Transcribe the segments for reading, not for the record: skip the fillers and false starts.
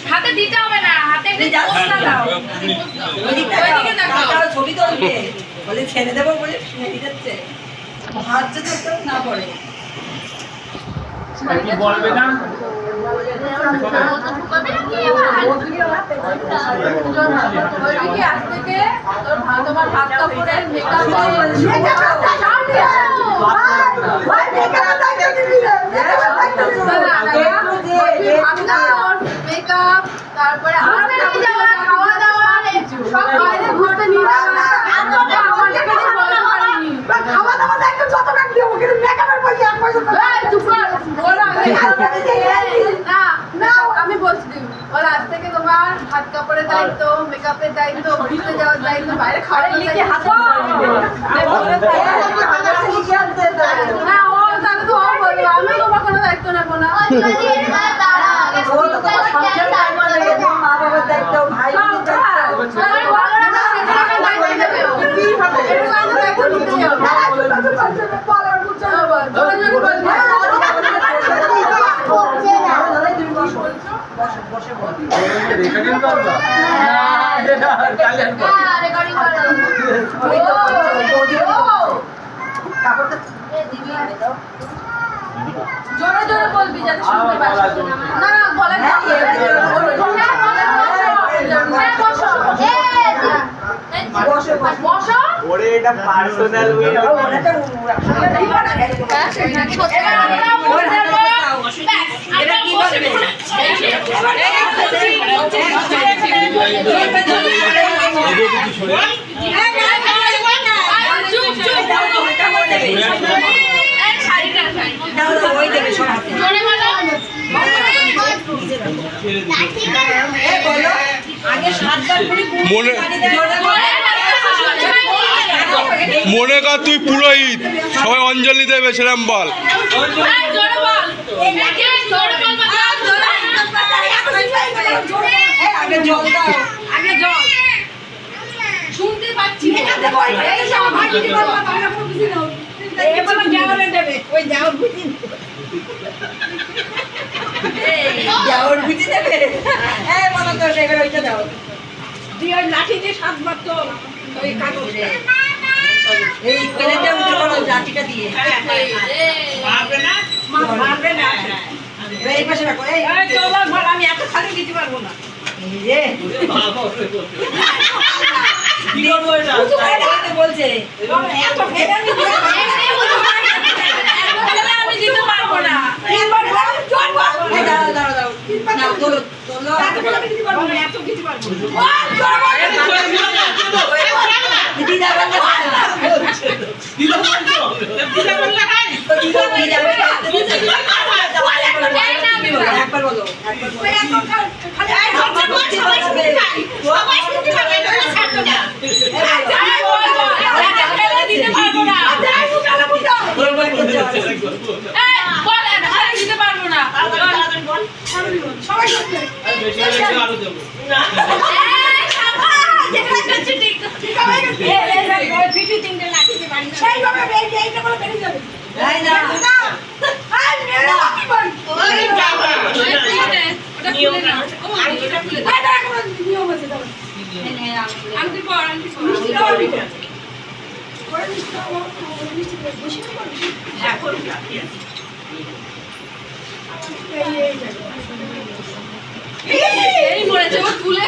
হাতে দিতে হবে না, হাতে ছবি তো বলে ছেড়ে দেবো বলে দিচ্ছে হাত যদি না পড়ে বলবে না তোমার ভাত কাপড়ের মেকআপ মেকআপ তারপরে খাওয়া দাওয়া সব বাইরে ঘুরতে নিয়ে খাওয়া দাওয়া দায়িত্ব যত টাকা দিব কিন্তু মেকআপের পয়সা এক পয়সা না না আমি বলছি বল আজ থেকে তোমার হাত কাপড়ের দায়িত্ব মেকআপের দায়িত্ব ঘুরতে যাওয়ার দায়িত্ব বাইরে খাওয়ার লিখে হাত না ও তাহলে তো ও বলবো আমি তোমার কোনো দায়িত্ব নেব না মা বাবার দায়িত্ব ভাই জোরে জোরে বলবি যাতে শুনতে পাস না না বলে বসো ওরে এটা পার্সোনাল ওয়ে ওটা এটা কি করবে মনে কর তুই পুরোহিত, সবাই অঞ্জলি দেবে সেরকম বল। শুনতে পাচ্ছি লাঠি দিয়ে সাত বার তো ওই কাগজ এই প্লেটে উঠে বলো লাঠিটা দিয়ে মারবে না মারবে না এই পাশে রাখো এই চলো বল আমি এত খালি দিতে পারবো না এই রে কি করব এটা বলছে এত ফেলে আমি দিতে পারবো না তিনবার জোর বল দাঁড়াও দাঁড়াও দাও না তোলো তোলো আমি দিতে পারবো না এত কিছু পারবো বল জোর বল দিদি যাবে না দিদি বলছো দিদি বললে খাই দিদি যাবে না একবার বলো সবাই শুনতে পাবে না ছাড়তো না দিতে পারবো না দিতে পারবো না সবাই শুনতে এই মরেছে ও তুলে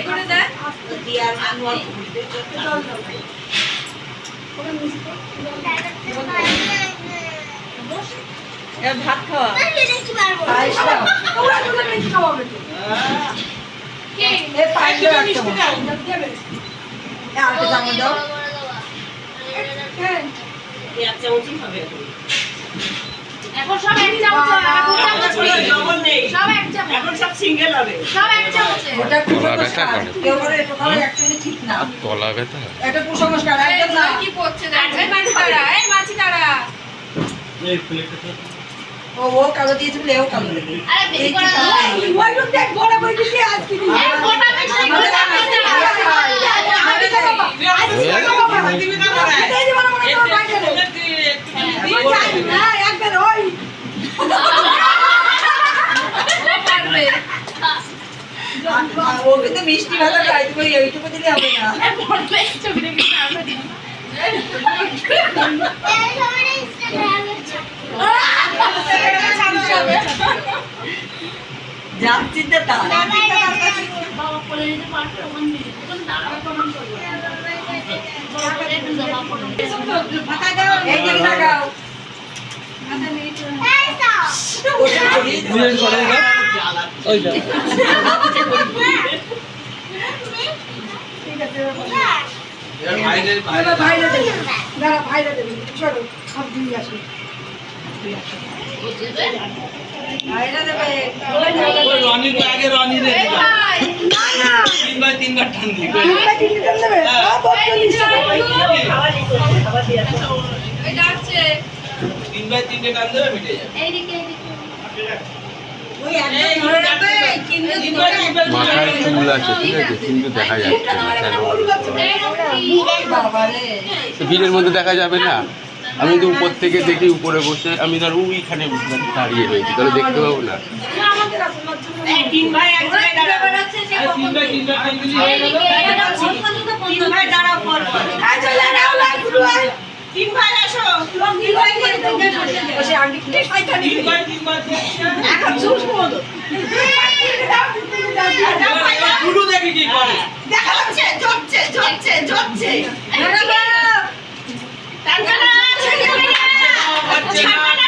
করে দেয় ভাত খাওয়া এখন সব এক চামচ সব এক চামচ এখন সব সিঙ্গেল হবে সব এক চামচ ওটা কুসংস্কার কেউ করে টোটাল অ্যাকচুয়ালি ঠিক না তলা ব্যথা এটা কুসংস্কার একদম না কি পড়ছে এই মাছি তারা ও কালো দিয়েছে বলে এও কালো দেবে আরে বেশি করে ওই লোক দেখ বড় বড় কিছু আজ কি এই গোটা মিষ্টি করে ও কিন্তু মিষ্টি ভালো খাই তুমি এইটুকু দিলে হবে না জান চিন্তা তা বাবা বলে দিতে পারবে ওখান দিয়ে ওখানে দাঁড়াও প্রমাণ করবে এই দিকে তাকাও ভাইরা দেবে চলো সব দিয়ে আসো ভাইরা দেবে ওই একদম ধরে রাখবে কিন্তু মাথায় চুল আছে ঠিক আছে কিন্তু দেখা যাচ্ছে না কেন বাবা রে ভিড়ের মধ্যে দেখা যাবে না আমি তো উপর থেকে দেখি উপরে বসে আমি ধর ওইখানে দাঁড়িয়ে রয়েছি তাহলে দেখতে পাবো না তিন ভাই এক জায়গায় দাঁড়াবে তিন ভাই দাঁড়াও পর তিন ভাই আসো তিন ভাই বসে আন্টি খুলে শয়তানি এখন চুপ করো গুরু দেখি কি করে দেখা যাচ্ছে জপছে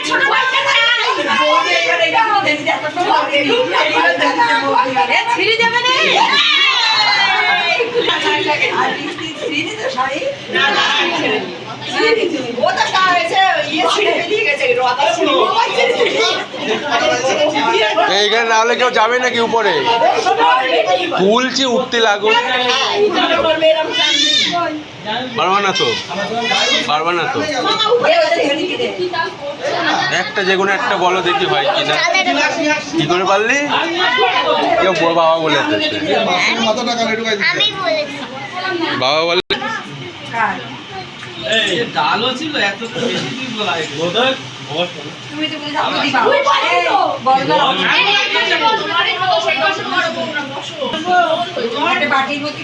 ছোট বাচ্চা ছিঁড়ে যাবে না এইখানে না হলে কেউ যাবে নাকি উপরে তুলছি উঠতে লাগো পারবা না তো একটা যে কোনো একটা বলো দেখি ভাই কিনা কি করে পারলি কেউ বাবা বলে আমি বলেছি বাবা বলে এই ডালও ছিল এত তো বেশি তুই বলা তুমি তো বলে বাটির মধ্যে